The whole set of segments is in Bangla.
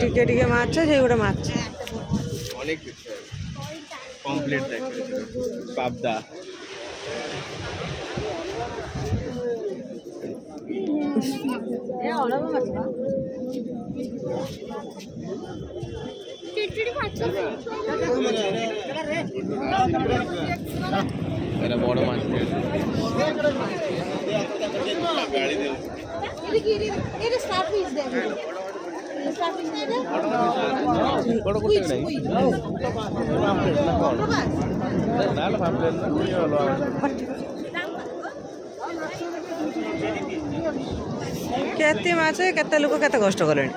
ଟିକେ ଟିକେ ମାଛ ସେଗୁଡ଼ା ମାଛ অনেক কিছু কমপ্লিট দেখে পাবদা এটা বড় মাছ গাড়ি দিও বড় করতে নাই নালে ভাবলেন না কি হলো କେତେ ମାଛ କେତେ ଲୋକ କେତେ କଷ୍ଟ କଲେଣି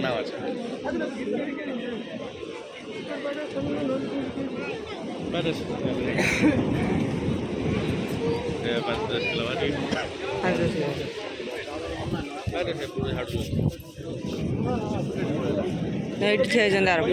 না আছে বাস 5-10 কিলো বাড়ি আরে সে পুরো হাঁটু এইটি ঠিক আছে আর ওই